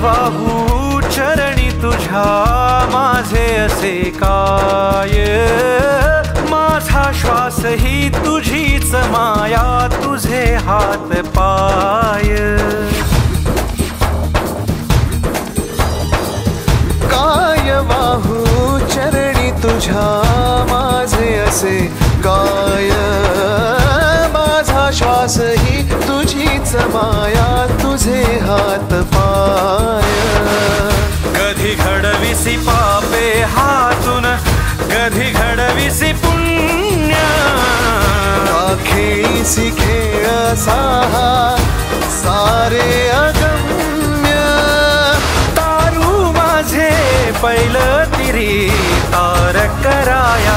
वाहू चरणी तुझ्या माझे असे काय, माझा श्वास ही तुझीच माया, तुझे हात पाय. काय वाहू चरणी तुझ्या माझे असे काय, माझा श्वास ही तुझीच माया, तुझे हात पाय. कधी घडविसी पापे हातून, कधी घडविसी पुण्य, खेळीसी खेळ साहा सारे अगम्य. तारू माझे पैल तिरी तार कराया,